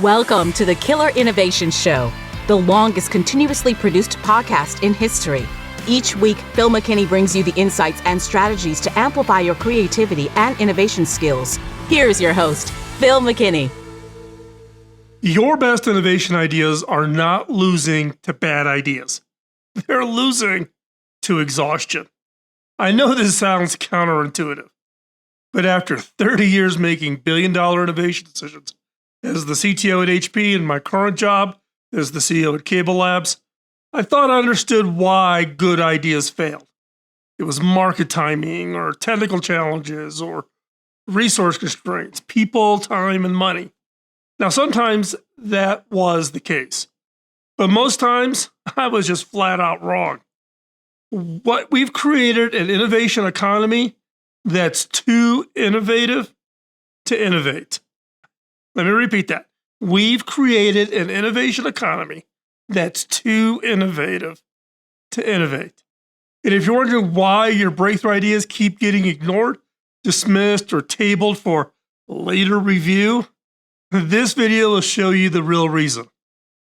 Welcome to the Killer Innovation Show, the longest continuously produced podcast in history. Each week, Phil McKinney brings you the insights and strategies to amplify your creativity and innovation skills. Here's your host, Phil McKinney. Your best innovation ideas are not losing to bad ideas. They're losing to exhaustion. I know this sounds counterintuitive, but after 30 years making billion-dollar innovation decisions, as the CTO at HP and my current job as the CEO at Cable Labs, I thought I understood why good ideas failed. It was market timing or technical challenges or resource constraints, people, time, and money. Now, sometimes that was the case, but most times I was just flat out wrong. We've created an innovation economy that's too innovative to innovate. Let me repeat that. We've created an innovation economy that's too innovative to innovate. And if you're wondering why your breakthrough ideas keep getting ignored, dismissed, or tabled for later review, this video will show you the real reason.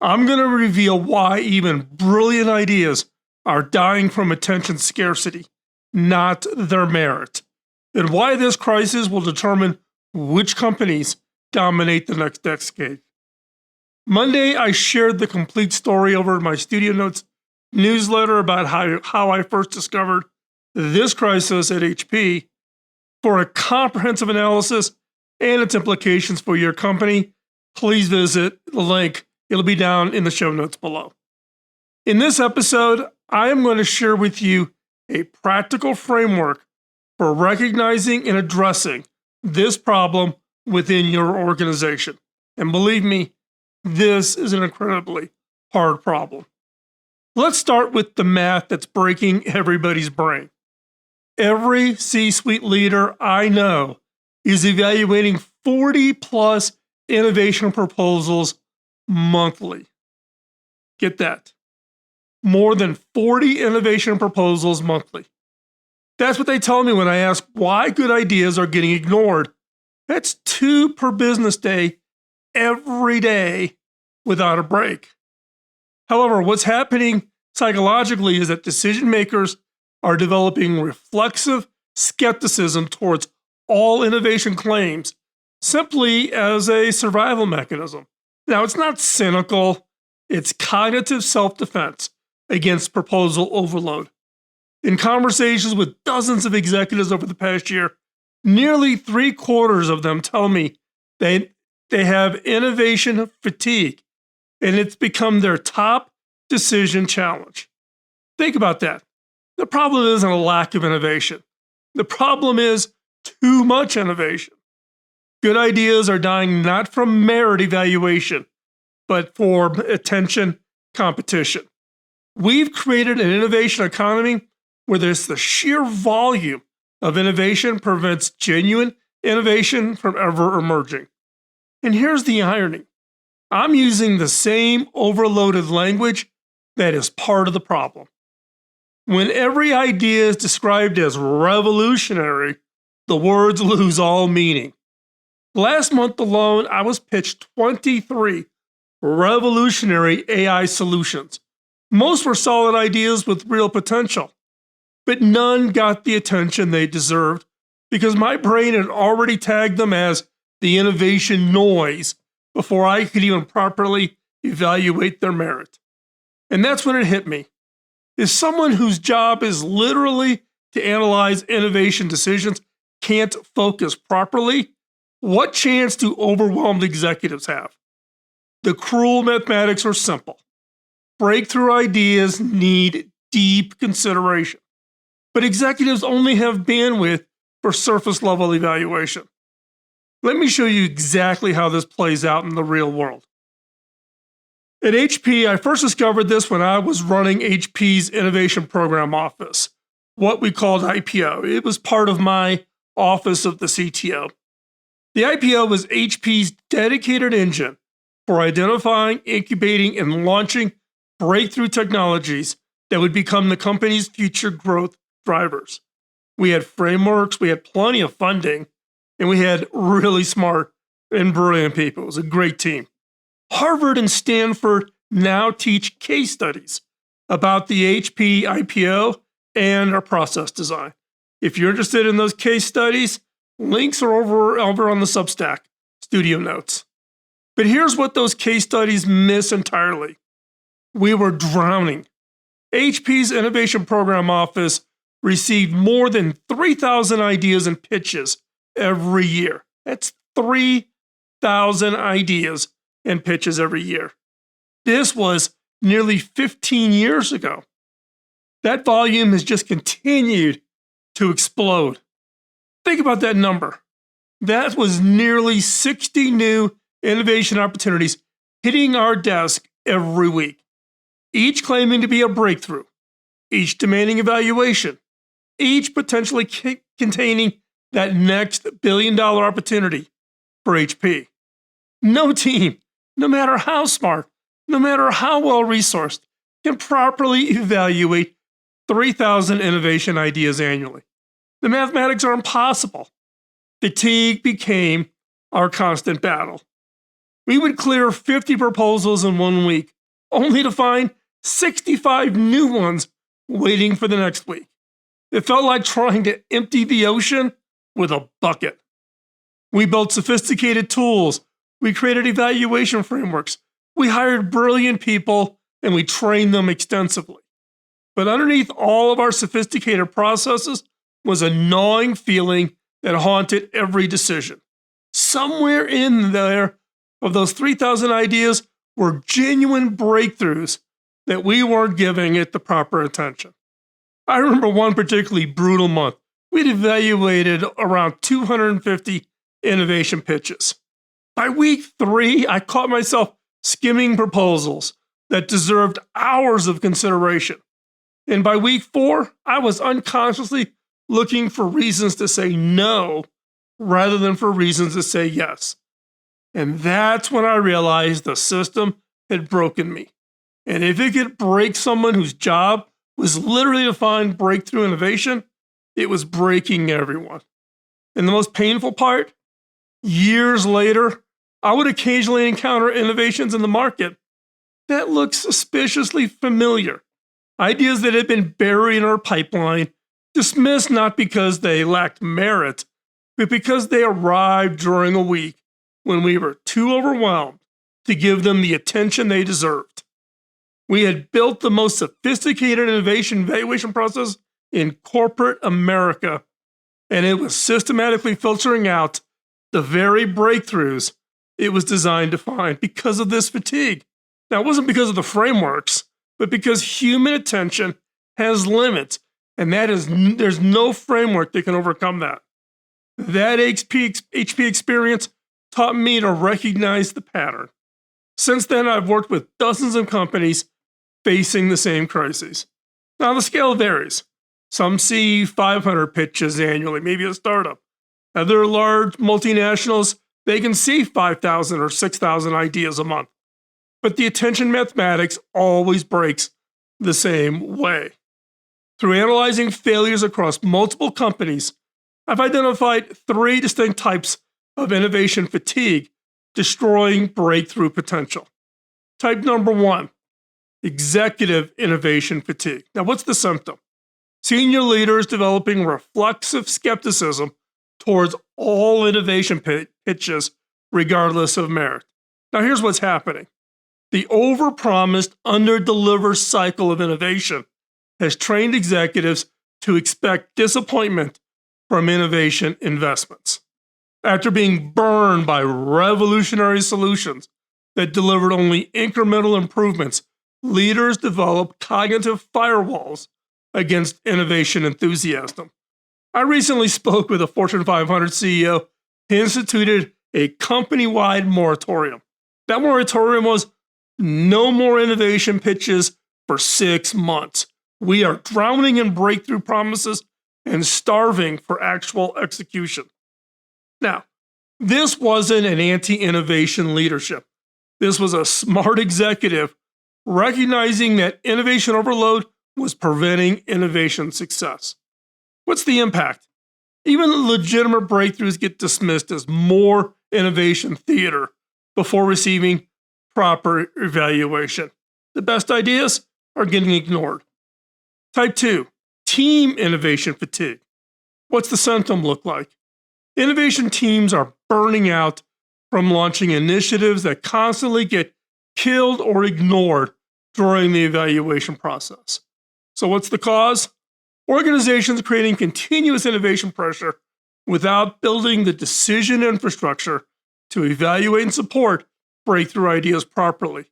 I'm going to reveal why even brilliant ideas are dying from attention scarcity, not their merit, and why this crisis will determine which companies dominate the next decade. Monday, I shared the complete story over my Studio Notes newsletter about how I first discovered this crisis at HP. For a comprehensive analysis and its implications for your company, please visit the link. It'll be down in the show notes below. In this episode, I am going to share with you a practical framework for recognizing and addressing this problem within your organization. And believe me, this is an incredibly hard problem. Let's start with the math that's breaking everybody's brain. Every C-suite leader I know is evaluating 40 plus innovation proposals monthly. Get that. More than 40 innovation proposals monthly. That's what they tell me when I ask why good ideas are getting ignored. That's 2 per business day, every day, without a break. However, what's happening psychologically is that decision makers are developing reflexive skepticism towards all innovation claims simply as a survival mechanism. Now, it's not cynical, it's cognitive self-defense against proposal overload. In conversations with dozens of executives over the past year, nearly 3/4 of them tell me they have innovation fatigue, and it's become their top decision challenge. Think about that. The problem isn't a lack of innovation. The problem is too much innovation. Good ideas are dying not from merit evaluation, but for attention competition. We've created an innovation economy where there's the sheer volume of innovation prevents genuine innovation from ever emerging. And here's the irony. I'm using the same overloaded language that is part of the problem. When every idea is described as revolutionary, the words lose all meaning. Last month alone, I was pitched 23 revolutionary AI solutions. Most were solid ideas with real potential, but none got the attention they deserved because my brain had already tagged them as the innovation noise before I could even properly evaluate their merit. And that's when it hit me. Is someone whose job is literally to analyze innovation decisions can't focus properly? What chance do overwhelmed executives have? The cruel mathematics are simple. Breakthrough ideas need deep consideration, but executives only have bandwidth for surface level evaluation. Let me show you exactly how this plays out in the real world. At HP, I first discovered this when I was running HP's Innovation Program Office, what we called IPO. It was part of my office of the CTO. The IPO was HP's dedicated engine for identifying, incubating, and launching breakthrough technologies that would become the company's future growth drivers. We had frameworks, we had plenty of funding, and we had really smart and brilliant people. It was a great team. Harvard and Stanford now teach case studies about the HP IPO and our process design. If you're interested in those case studies, links are over on the Substack studio notes. But here's what those case studies miss entirely. We were drowning. HP's Innovation Program Office received more than 3,000 ideas and pitches every year. That's 3,000 ideas and pitches every year. This was nearly 15 years ago. That volume has just continued to explode. Think about that number. That was nearly 60 new innovation opportunities hitting our desk every week, each claiming to be a breakthrough, each demanding evaluation, each potentially containing that next billion-dollar opportunity for HP. No team, no matter how smart, no matter how well-resourced, can properly evaluate 3,000 innovation ideas annually. The mathematics are impossible. Fatigue became our constant battle. We would clear 50 proposals in 1 week, only to find 65 new ones waiting for the next week. It felt like trying to empty the ocean with a bucket. We built sophisticated tools. We created evaluation frameworks. We hired brilliant people and we trained them extensively. But underneath all of our sophisticated processes was a gnawing feeling that haunted every decision. Somewhere in there of those 3,000 ideas were genuine breakthroughs that we weren't giving it the proper attention. I remember one particularly brutal month. We'd evaluated around 250 innovation pitches. By week 3, I caught myself skimming proposals that deserved hours of consideration. And by week 4, I was unconsciously looking for reasons to say no rather than for reasons to say yes. And that's when I realized the system had broken me. And if it could break someone whose job was literally to find breakthrough innovation, it was breaking everyone. And the most painful part, years later, I would occasionally encounter innovations in the market that looked suspiciously familiar. Ideas that had been buried in our pipeline, dismissed not because they lacked merit, but because they arrived during a week when we were too overwhelmed to give them the attention they deserved. We had built the most sophisticated innovation evaluation process in corporate America, and it was systematically filtering out the very breakthroughs it was designed to find because of this fatigue. Now, it wasn't because of the frameworks, but because human attention has limits, and there's no framework that can overcome that. That HP experience taught me to recognize the pattern. Since then, I've worked with dozens of companies facing the same crises. Now, the scale varies. Some see 500 pitches annually, maybe a startup. Other large multinationals, they can see 5,000 or 6,000 ideas a month. But the attention mathematics always breaks the same way. Through analyzing failures across multiple companies, I've identified 3 distinct types of innovation fatigue, destroying breakthrough potential. Type number 1, executive innovation fatigue. Now, what's the symptom? Senior leaders developing reflexive skepticism towards all innovation pitches, regardless of merit. Now, here's what's happening. The overpromised, under-deliver cycle of innovation has trained executives to expect disappointment from innovation investments. After being burned by revolutionary solutions that delivered only incremental improvements, leaders develop cognitive firewalls against innovation enthusiasm. I recently spoke with a Fortune 500 CEO who instituted a company-wide moratorium. That moratorium was no more innovation pitches for 6 months. We are drowning in breakthrough promises and starving for actual execution. Now, this wasn't an anti-innovation leadership. This was a smart executive recognizing that innovation overload was preventing innovation success. What's the impact? Even legitimate breakthroughs get dismissed as more innovation theater before receiving proper evaluation. The best ideas are getting ignored. Type 2, team innovation fatigue. What's the symptom look like? Innovation teams are burning out from launching initiatives that constantly get killed or ignored during the evaluation process. So, what's the cause? Organizations creating continuous innovation pressure without building the decision infrastructure to evaluate and support breakthrough ideas properly.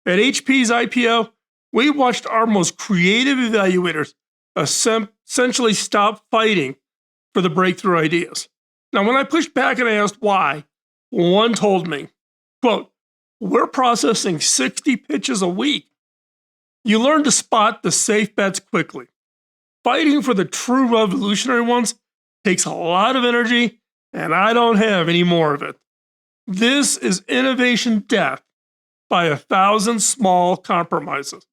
At HP's IPO, we watched our most creative evaluators essentially stop fighting for the breakthrough ideas. Now, when I pushed back and I asked why, one told me, quote, "We're processing 60 pitches a week. You learn to spot the safe bets quickly. Fighting for the true revolutionary ones takes a lot of energy, and I don't have any more of it. This is innovation death by 1,000 small compromises."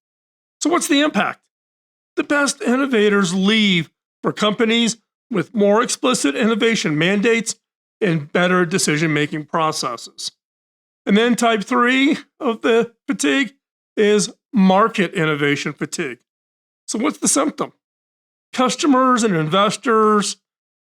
So, what's the impact? The best innovators leave for companies with more explicit innovation mandates and better decision making processes. And then, type 3 of the fatigue is market innovation fatigue. So, what's the symptom? Customers and investors,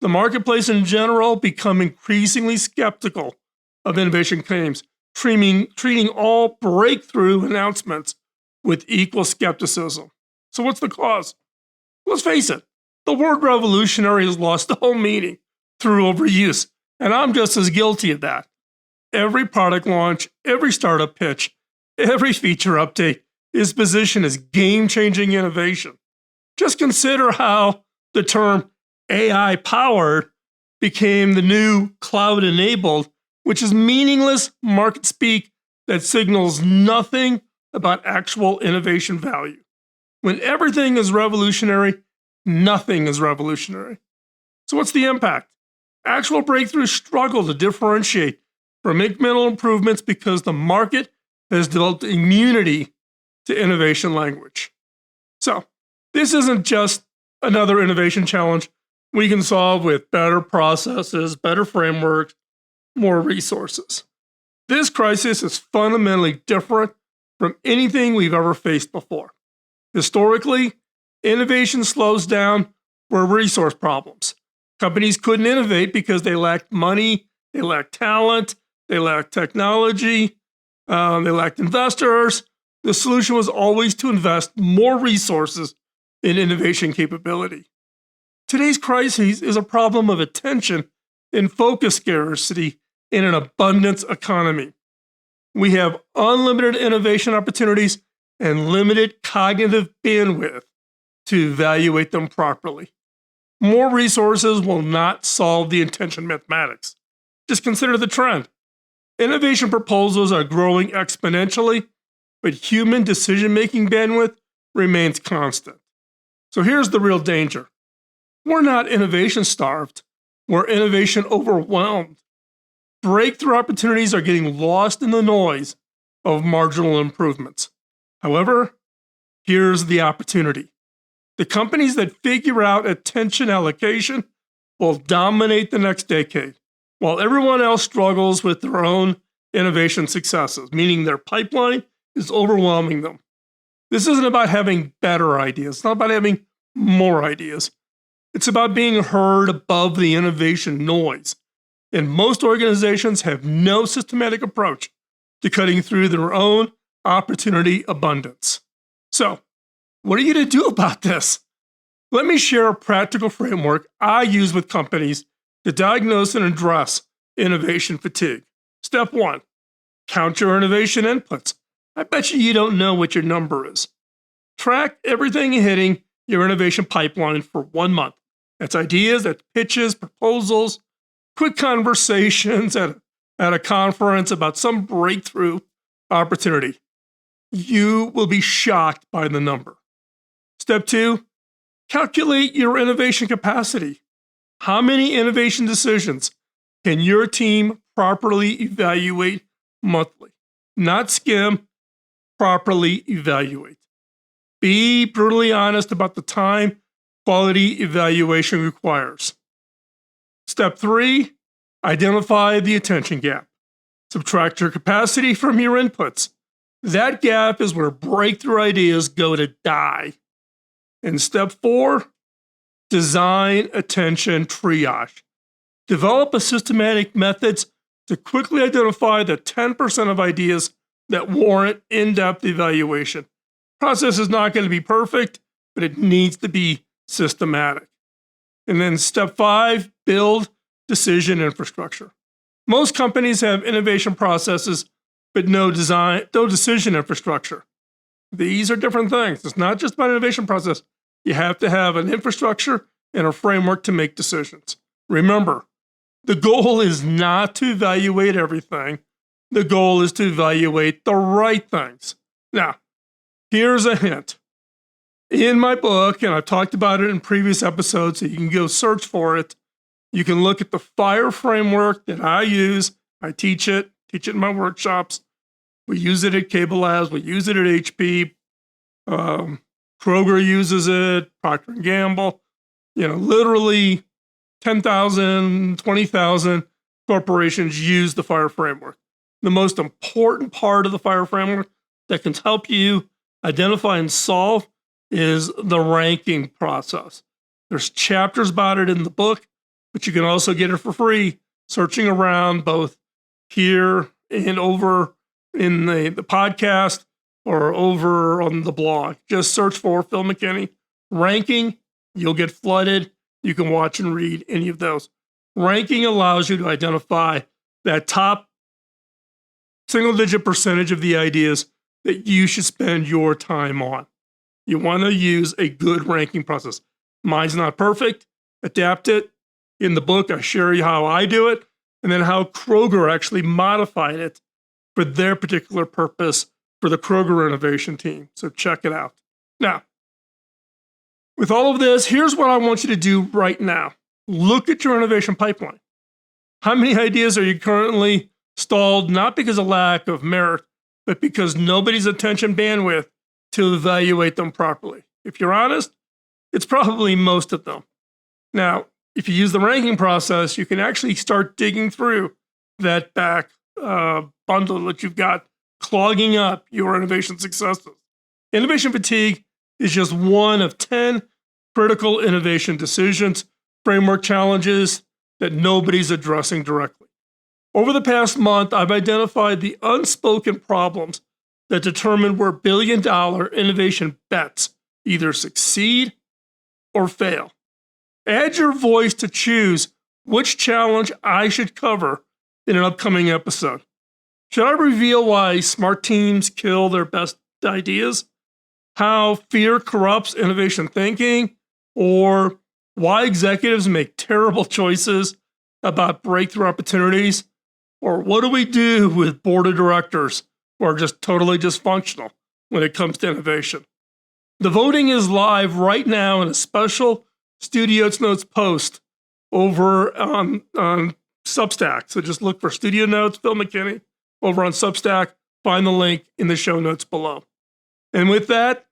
the marketplace in general, become increasingly skeptical of innovation claims, treating all breakthrough announcements with equal skepticism. So, what's the cause? Let's face it, the word revolutionary has lost all meaning through overuse, and I'm just as guilty of that. Every product launch, every startup pitch, every feature update is positioned as game-changing innovation. Just consider how the term AI-powered became the new cloud-enabled, which is meaningless market speak that signals nothing about actual innovation value. When everything is revolutionary, nothing is revolutionary. So, what's the impact? Actual breakthroughs struggle to differentiate from incremental improvements because the market has developed immunity to innovation language. So, this isn't just another innovation challenge we can solve with better processes, better frameworks, more resources. This crisis is fundamentally different from anything we've ever faced before. Historically, innovation slows down where resource problems. Companies couldn't innovate because they lacked money, they lacked talent, they lacked technology, they lacked investors. The solution was always to invest more resources in innovation capability. Today's crisis is a problem of attention and focus scarcity in an abundance economy. We have unlimited innovation opportunities and limited cognitive bandwidth to evaluate them properly. More resources will not solve the intention mathematics. Just consider the trend. Innovation proposals are growing exponentially, but human decision-making bandwidth remains constant. So here's the real danger. We're not innovation starved, we're innovation overwhelmed. Breakthrough opportunities are getting lost in the noise of marginal improvements. However, here's the opportunity. The companies that figure out attention allocation will dominate the next decade, while everyone else struggles with their own innovation successes, meaning their pipeline is overwhelming them. This isn't about having better ideas, it's not about having more ideas. It's about being heard above the innovation noise. And most organizations have no systematic approach to cutting through their own opportunity abundance. So, what are you to do about this? Let me share a practical framework I use with companies to diagnose and address innovation fatigue. Step 1, count your innovation inputs. I bet you don't know what your number is. Track everything hitting your innovation pipeline for 1 month. That's ideas, that's pitches, proposals, quick conversations at a conference about some breakthrough opportunity. You will be shocked by the number. Step 2, calculate your innovation capacity. How many innovation decisions can your team properly evaluate monthly? Not skim, properly evaluate. Be brutally honest about the time quality evaluation requires. Step 3, identify the attention gap. Subtract your capacity from your inputs. That gap is where breakthrough ideas go to die. And step 4, design attention triage. Develop a systematic methods to quickly identify the 10% of ideas that warrant in-depth evaluation. Process is not going to be perfect, but it needs to be systematic. And then step 5, build decision infrastructure. Most companies have innovation processes, but no decision infrastructure. These are different things. It's not just about innovation process. You have to have an infrastructure and a framework to make decisions. Remember, the goal is not to evaluate everything. The goal is to evaluate the right things. Now, here's a hint. In my book, and I've talked about it in previous episodes, so you can go search for it. You can look at the FIRE framework that I use. I teach it in my workshops. We use it at Cable Labs. We use it at HP. Kroger uses it, Procter & Gamble. Literally 10,000, 20,000 corporations use the FIRE framework. The most important part of the FIRE framework that can help you identify and solve is the ranking process. There's chapters about it in the book, but you can also get it for free searching around both here and over in the podcast or over on the blog. Just search for Phil McKinney ranking. You'll get flooded. You can watch and read any of those. Ranking allows you to identify that top single-digit percentage of the ideas that you should spend your time on. You want to use a good ranking process. Mine's not perfect. Adapt it. In the book, I share you how I do it and then how Kroger actually modified it for their particular purpose for the Kroger innovation team. So check it out. Now, with all of this, here's what I want you to do right now. Look at your innovation pipeline. How many ideas are you currently stalled, not because of lack of merit, but because nobody's attention bandwidth to evaluate them properly? If you're honest, it's probably most of them. Now, if you use the ranking process, you can actually start digging through that back bundle that you've got clogging up your innovation successes. Innovation fatigue is just one of 10 critical innovation decisions, framework challenges that nobody's addressing directly. Over the past month, I've identified the unspoken problems that determine where billion-dollar innovation bets either succeed or fail. Add your voice to choose which challenge I should cover in an upcoming episode. Should I reveal why smart teams kill their best ideas? How fear corrupts innovation thinking? Or why executives make terrible choices about breakthrough opportunities? Or what do we do with board of directors who are just totally dysfunctional when it comes to innovation? The voting is live right now in a special Studio Notes post over on Substack. So just look for Studio Notes, Phil McKinney, over on Substack. Find the link in the show notes below. And with that,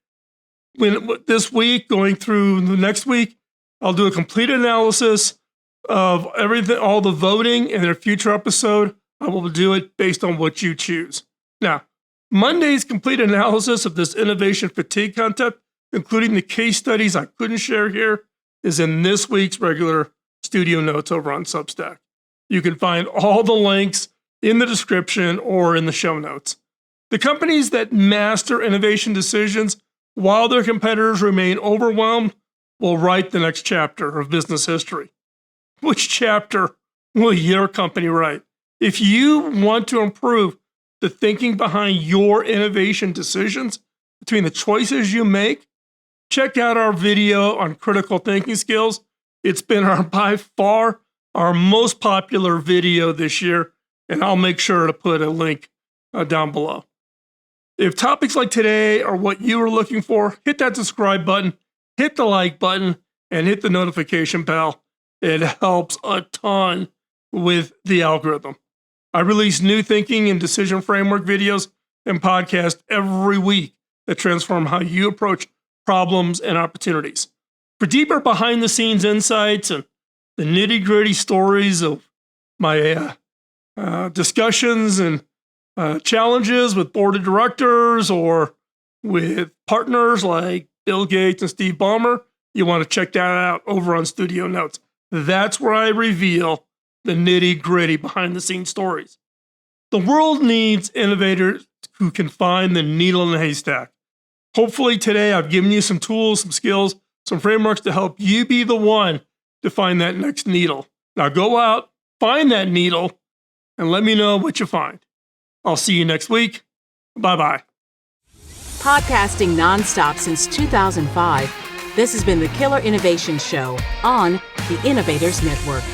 this week, going through the next week, I'll do a complete analysis of everything, all the voting, and in a future episode, I will do it based on what you choose. Now, Monday's complete analysis of this innovation fatigue concept, including the case studies I couldn't share here, is in this week's regular Studio Notes over on Substack. You can find all the links in the description or in the show notes. The companies that master innovation decisions while their competitors remain overwhelmed will write the next chapter of business history. Which chapter will your company write? If you want to improve the thinking behind your innovation decisions between the choices you make, check out our video on critical thinking skills. It's been by far our most popular video this year, and I'll make sure to put a link down below. If topics like today are what you are looking for, hit that subscribe button, hit the like button, and hit the notification bell. It helps a ton with the algorithm. I release new thinking and decision framework videos and podcasts every week that transform how you approach problems and opportunities. For deeper behind-the-scenes insights and the nitty-gritty stories of my discussions and challenges with board of directors or with partners like Bill Gates and Steve Ballmer, you want to check that out over on Studio Notes. That's where I reveal the nitty-gritty behind-the-scenes stories. The world needs innovators who can find the needle in the haystack. Hopefully today I've given you some tools, some skills, some frameworks to help you be the one to find that next needle. Now go out, find that needle, and let me know what you find. I'll see you next week. Bye-bye. Podcasting nonstop since 2005, this has been the Killer Innovation Show on the Innovators Network.